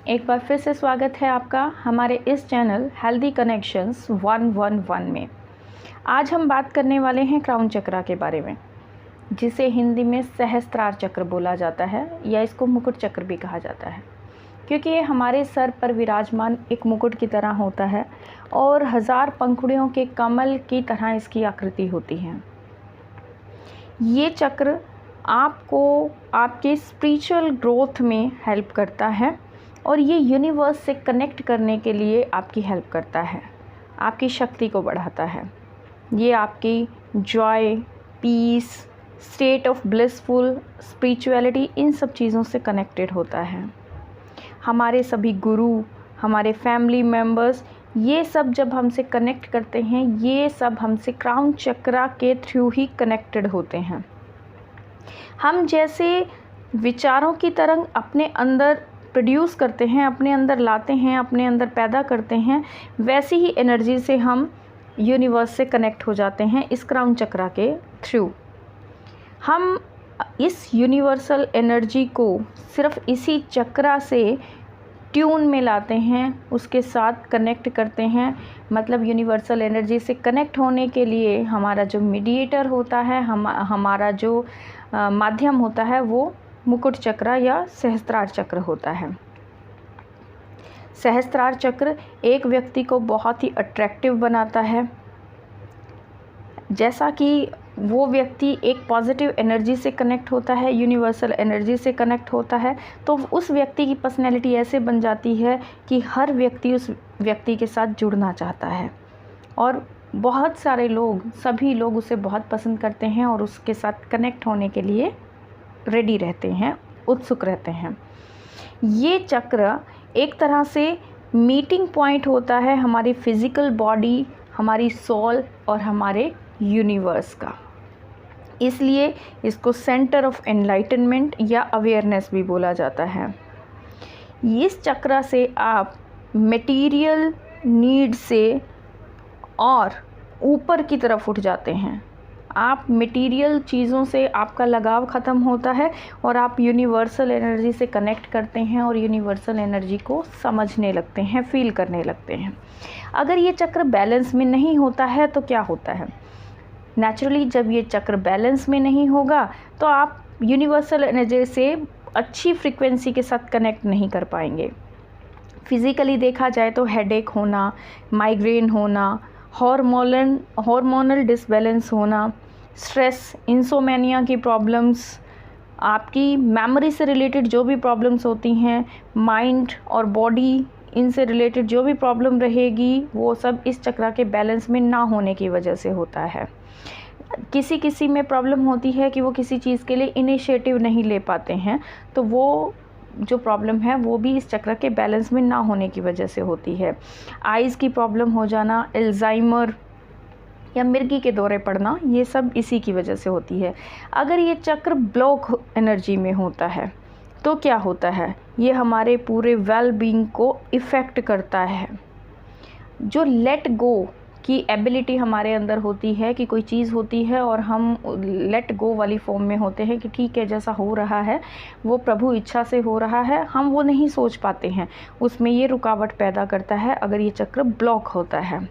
एक बार फिर से स्वागत है आपका हमारे इस चैनल हेल्दी कनेक्शंस 111 में। आज हम बात करने वाले हैं क्राउन चक्रा के बारे में, जिसे हिंदी में सहस्त्रार चक्र बोला जाता है या इसको मुकुट चक्र भी कहा जाता है, क्योंकि ये हमारे सर पर विराजमान एक मुकुट की तरह होता है और 1000 पंखुड़ियों के कमल की तरह इसकी आकृति होती है। ये चक्र आपको आपके स्पिरिचुअल ग्रोथ में हेल्प करता है और ये यूनिवर्स से कनेक्ट करने के लिए आपकी हेल्प करता है, आपकी शक्ति को बढ़ाता है। ये आपकी joy, peace, state of blissful spirituality, इन सब चीज़ों से कनेक्टेड होता है। हमारे सभी गुरु, हमारे फैमिली मेम्बर्स, ये सब जब हमसे कनेक्ट करते हैं, ये सब हमसे क्राउन चक्रा के थ्रू ही कनेक्टेड होते हैं। हम जैसे विचारों की तरंग अपने अंदर प्रोड्यूस करते हैं, अपने अंदर लाते हैं, अपने अंदर पैदा करते हैं, वैसी ही एनर्जी से हम यूनिवर्स से कनेक्ट हो जाते हैं इस क्राउन चक्रा के थ्रू। हम इस यूनिवर्सल एनर्जी को सिर्फ इसी चक्रा से ट्यून में लाते हैं, उसके साथ कनेक्ट करते हैं। मतलब यूनिवर्सल एनर्जी से कनेक्ट होने के लिए हमारा जो मीडिएटर होता है, हमारा जो माध्यम होता है, वो मुकुट चक्र या सहस्त्रार चक्र होता है। सहस्त्रार चक्र एक व्यक्ति को बहुत ही अट्रैक्टिव बनाता है। जैसा कि वो व्यक्ति एक पॉजिटिव एनर्जी से कनेक्ट होता है, यूनिवर्सल एनर्जी से कनेक्ट होता है, तो उस व्यक्ति की पर्सनैलिटी ऐसे बन जाती है कि हर व्यक्ति उस व्यक्ति के साथ जुड़ना चाहता है और बहुत सारे लोग, सभी लोग उसे बहुत पसंद करते हैं और उसके साथ कनेक्ट होने के लिए रेडी रहते हैं, उत्सुक रहते हैं। ये चक्र एक तरह से मीटिंग पॉइंट होता है हमारी फिज़िकल बॉडी, हमारी सोल और हमारे यूनिवर्स का। इसलिए इसको सेंटर ऑफ एनलाइटनमेंट या अवेयरनेस भी बोला जाता है। इस चक्र से आप मटेरियल नीड से और ऊपर की तरफ उठ जाते हैं। आप मटेरियल चीज़ों से आपका लगाव ख़त्म होता है और आप यूनिवर्सल एनर्जी से कनेक्ट करते हैं और यूनिवर्सल एनर्जी को समझने लगते हैं, फील करने लगते हैं। अगर ये चक्र बैलेंस में नहीं होता है तो क्या होता है? नेचुरली जब ये चक्र बैलेंस में नहीं होगा तो आप यूनिवर्सल एनर्जी से अच्छी फ्रीक्वेंसी के साथ कनेक्ट नहीं कर पाएंगे। फिज़िकली देखा जाए तो हेडेक होना, माइग्रेन होना, हार्मोनल डिसबैलेंस होना, स्ट्रेस, इंसोमेनिया की प्रॉब्लम्स, आपकी मेमोरी से रिलेटेड जो भी प्रॉब्लम्स होती हैं, माइंड और बॉडी, इनसे रिलेटेड जो भी प्रॉब्लम रहेगी, वो सब इस चक्र के बैलेंस में ना होने की वजह से होता है। किसी में प्रॉब्लम होती है कि वो किसी चीज़ के लिए इनिशिएटिव नहीं ले पाते हैं, तो वो जो प्रॉब्लम है वो भी इस चक्र के बैलेंस में ना होने की वजह से होती है। आइज़ की प्रॉब्लम हो जाना, अल्जाइमर या मिर्गी के दौरे पड़ना, ये सब इसी की वजह से होती है। अगर ये चक्र ब्लॉक एनर्जी में होता है तो क्या होता है? ये हमारे पूरे वेल बीइंग को इफ़ेक्ट करता है। जो लेट गो की एबिलिटी हमारे अंदर होती है कि कोई चीज़ होती है और हम लेट गो वाली फॉर्म में होते हैं कि ठीक है, जैसा हो रहा है वो प्रभु इच्छा से हो रहा है, हम वो नहीं सोच पाते हैं, उसमें ये रुकावट पैदा करता है अगर ये चक्र ब्लॉक होता है।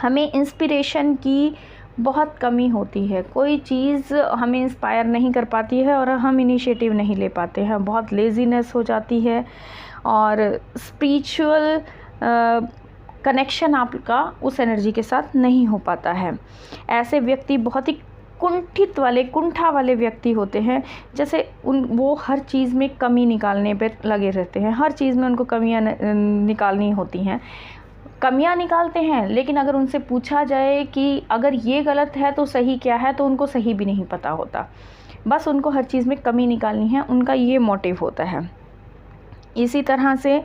हमें इंस्पिरेशन की बहुत कमी होती है, कोई चीज़ हमें इंस्पायर नहीं कर पाती है और हम इनिशिएटिव नहीं ले पाते हैं, बहुत लेज़ीनेस हो जाती है और स्पिरिचुअल कनेक्शन आपका उस एनर्जी के साथ नहीं हो पाता है। ऐसे व्यक्ति बहुत ही कुंठा वाले व्यक्ति होते हैं। जैसे वो हर चीज़ में कमी निकालने पर लगे रहते हैं, हर चीज़ में उनको कमियां निकालनी होती हैं, कमियां निकालते हैं, लेकिन अगर उनसे पूछा जाए कि अगर ये गलत है तो सही क्या है, तो उनको सही भी नहीं पता होता। बस उनको हर चीज़ में कमी निकालनी है, उनका ये मोटिव होता है। इसी तरह से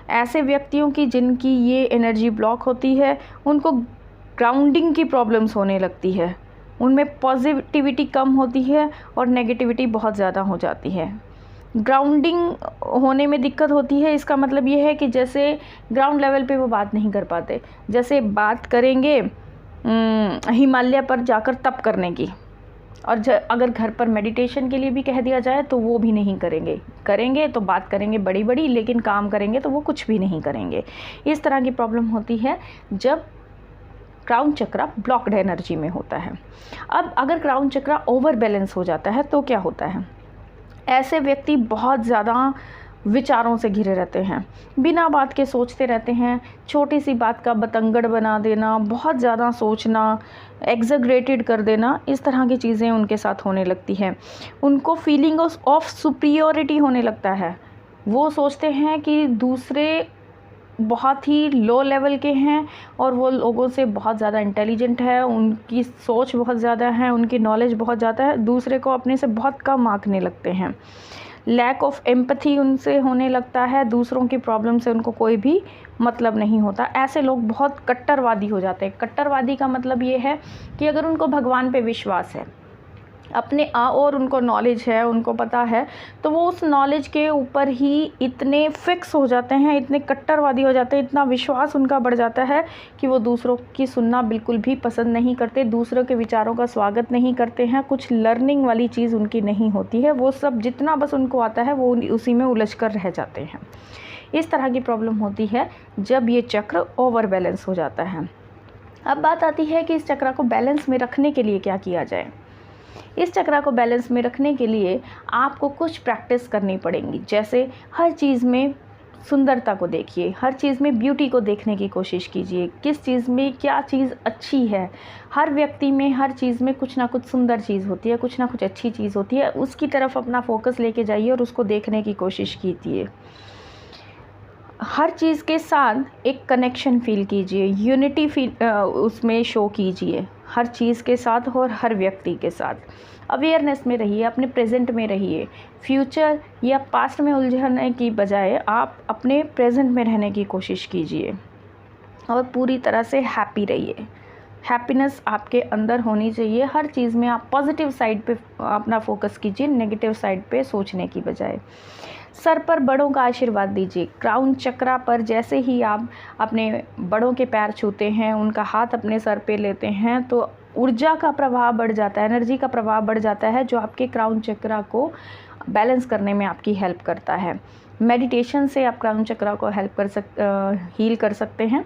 ऐसे व्यक्तियों की जिनकी ये एनर्जी ब्लॉक होती है, उनको ग्राउंडिंग की प्रॉब्लम्स होने लगती है, उनमें पॉजिटिविटी कम होती है और नेगेटिविटी बहुत ज़्यादा हो जाती है। ग्राउंडिंग होने में दिक्कत होती है, इसका मतलब ये है कि जैसे ग्राउंड लेवल पे वो बात नहीं कर पाते। जैसे बात करेंगे हिमालय पर जाकर तप करने की, और अगर घर पर मेडिटेशन के लिए भी कह दिया जाए तो वो भी नहीं करेंगे तो बात करेंगे बड़ी बड़ी, लेकिन काम करेंगे तो वो कुछ भी नहीं करेंगे। इस तरह की प्रॉब्लम होती है जब क्राउन चक्रा ब्लॉक्ड एनर्जी में होता है। अब अगर क्राउन चक्रा ओवर बैलेंस हो जाता है तो क्या होता है, ऐसे व्यक्ति बहुत ज़्यादा विचारों से घिरे रहते हैं, बिना बात के सोचते रहते हैं, छोटी सी बात का बतंगड़ बना देना, बहुत ज़्यादा सोचना, एग्जैगरेटेड कर देना, इस तरह की चीज़ें उनके साथ होने लगती हैं। उनको फीलिंग ऑफ सुपीरियरिटी होने लगता है। वो सोचते हैं कि दूसरे बहुत ही लो लेवल के हैं और वो लोगों से बहुत ज़्यादा इंटेलिजेंट है, उनकी सोच बहुत ज़्यादा है, उनकी नॉलेज बहुत ज़्यादा है, दूसरे को अपने से बहुत कम आंकने लगते हैं। लैक ऑफ एम्पैथी उनसे होने लगता है, दूसरों की प्रॉब्लम से उनको कोई भी मतलब नहीं होता। ऐसे लोग बहुत कट्टरवादी हो जाते हैं। कट्टरवादी का मतलब ये है कि अगर उनको भगवान पे विश्वास है, अपने और उनको नॉलेज है, उनको पता है, तो वो उस नॉलेज के ऊपर ही इतने फिक्स हो जाते हैं, इतने कट्टरवादी हो जाते हैं, इतना विश्वास उनका बढ़ जाता है कि वो दूसरों की सुनना बिल्कुल भी पसंद नहीं करते, दूसरों के विचारों का स्वागत नहीं करते हैं, कुछ लर्निंग वाली चीज़ उनकी नहीं होती है। वो सब जितना बस उनको आता है वो उसी में उलझ कर रह जाते हैं। इस तरह की प्रॉब्लम होती है जब ये चक्र ओवर बैलेंस हो जाता है। अब बात आती है कि इस चक्र को बैलेंस में रखने के लिए क्या किया जाए। इस चक्र को बैलेंस में रखने के लिए आपको कुछ प्रैक्टिस करनी पड़ेंगी। जैसे हर चीज़ में सुंदरता को देखिए, हर चीज़ में ब्यूटी को देखने की कोशिश कीजिए, किस चीज़ में क्या चीज़ अच्छी है। हर व्यक्ति में हर चीज़ में कुछ ना कुछ सुंदर चीज़ होती है, कुछ ना कुछ अच्छी चीज़ होती है, उसकी तरफ अपना फोकस लेके जाइए और उसको देखने की कोशिश कीजिए। हर चीज़ के साथ एक कनेक्शन फील कीजिए, यूनिटी फील उसमें शो कीजिए, हर चीज़ के साथ और हर व्यक्ति के साथ। अवेयरनेस में रहिए, अपने प्रेजेंट में रहिए। फ्यूचर या पास्ट में उलझने की बजाय आप अपने प्रेजेंट में रहने की कोशिश कीजिए और पूरी तरह से हैप्पी रहिए। हैप्पीनेस आपके अंदर होनी चाहिए। हर चीज़ में आप पॉजिटिव साइड पे अपना फोकस कीजिए, नेगेटिव साइड पे सोचने की बजाय। सर पर बड़ों का आशीर्वाद दीजिए। क्राउन चक्रा पर जैसे ही आप अपने बड़ों के पैर छूते हैं, उनका हाथ अपने सर पे लेते हैं, तो ऊर्जा का प्रवाह बढ़ जाता है, एनर्जी का प्रवाह बढ़ जाता है, जो आपके क्राउन चक्रा को बैलेंस करने में आपकी हेल्प करता है। मेडिटेशन से आप क्राउन चक्रा को हील कर सकते हैं।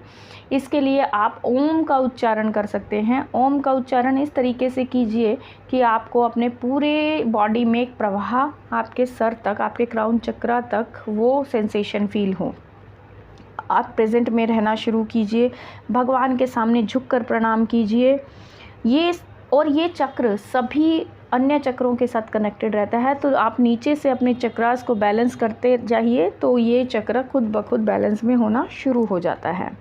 इसके लिए आप ओम का उच्चारण कर सकते हैं। ओम का उच्चारण इस तरीके से कीजिए कि आपको अपने पूरे बॉडी में एक प्रवाह, आपके सर तक, आपके क्राउन चक्रा तक वो सेंसेशन फील हो। आप प्रेजेंट में रहना शुरू कीजिए, भगवान के सामने झुककर प्रणाम कीजिए। ये चक्र सभी अन्य चक्रों के साथ कनेक्टेड रहता है, तो आप नीचे से अपने चक्रास को बैलेंस करते जाइए तो ये चक्र खुद ब खुद बैलेंस में होना शुरू हो जाता है।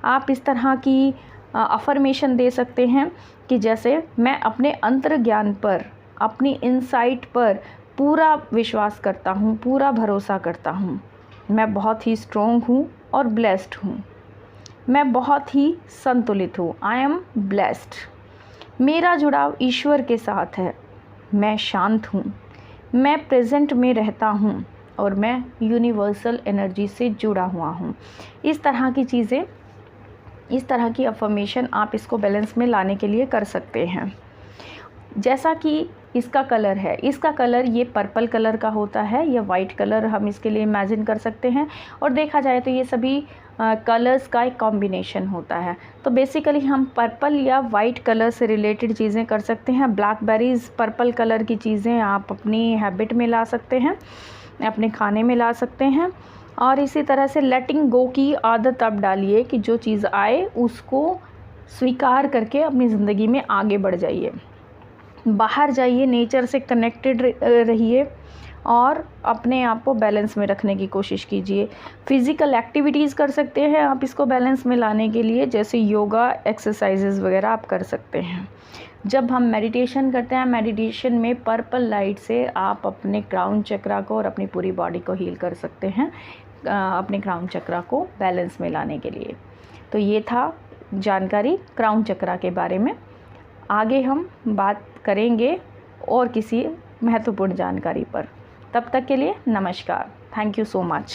आप इस तरह की अफर्मेशन दे सकते हैं कि जैसे मैं अपने अंतर ज्ञान पर, अपनी इनसाइट पर पूरा विश्वास करता हूँ, पूरा भरोसा करता हूँ। मैं बहुत ही स्ट्रॉन्ग हूँ और ब्लेस्ड हूँ। मैं बहुत ही संतुलित हूँ। I am blessed. मेरा जुड़ाव ईश्वर के साथ है। मैं शांत हूँ। मैं प्रेजेंट में रहता हूँ और मैं यूनिवर्सल एनर्जी से जुड़ा हुआ हूँ। इस तरह की चीज़ें, इस तरह की अफर्मेशन आप इसको बैलेंस में लाने के लिए कर सकते हैं। जैसा कि इसका कलर है, इसका कलर ये पर्पल कलर का होता है या वाइट कलर हम इसके लिए इमेजिन कर सकते हैं। और देखा जाए तो ये सभी कलर्स का एक कॉम्बिनेशन होता है। तो बेसिकली हम पर्पल या वाइट कलर से रिलेटेड चीज़ें कर सकते हैं। ब्लैकबेरीज़, पर्पल कलर की चीज़ें आप अपनी हैबिट में ला सकते हैं, अपने खाने में ला सकते हैं। और इसी तरह से लेटिंग गो की आदत आप डालिए कि जो चीज़ आए उसको स्वीकार करके अपनी ज़िंदगी में आगे बढ़ जाइए। बाहर जाइए, नेचर से कनेक्टेड रहिए और अपने आप को बैलेंस में रखने की कोशिश कीजिए। फिज़िकल एक्टिविटीज़ कर सकते हैं आप इसको बैलेंस में लाने के लिए, जैसे योगा, एक्सरसाइजेज़ वगैरह आप कर सकते हैं। जब हम मेडिटेशन करते हैं, मेडिटेशन में पर्पल लाइट से आप अपने क्राउन चक्रा को और अपनी पूरी बॉडी को हील कर सकते हैं, अपने क्राउन चक्रा को बैलेंस में लाने के लिए। तो ये था जानकारी क्राउन चक्रा के बारे में। आगे हम बात करेंगे और किसी महत्वपूर्ण जानकारी पर। तब तक के लिए नमस्कार। Thank you so much.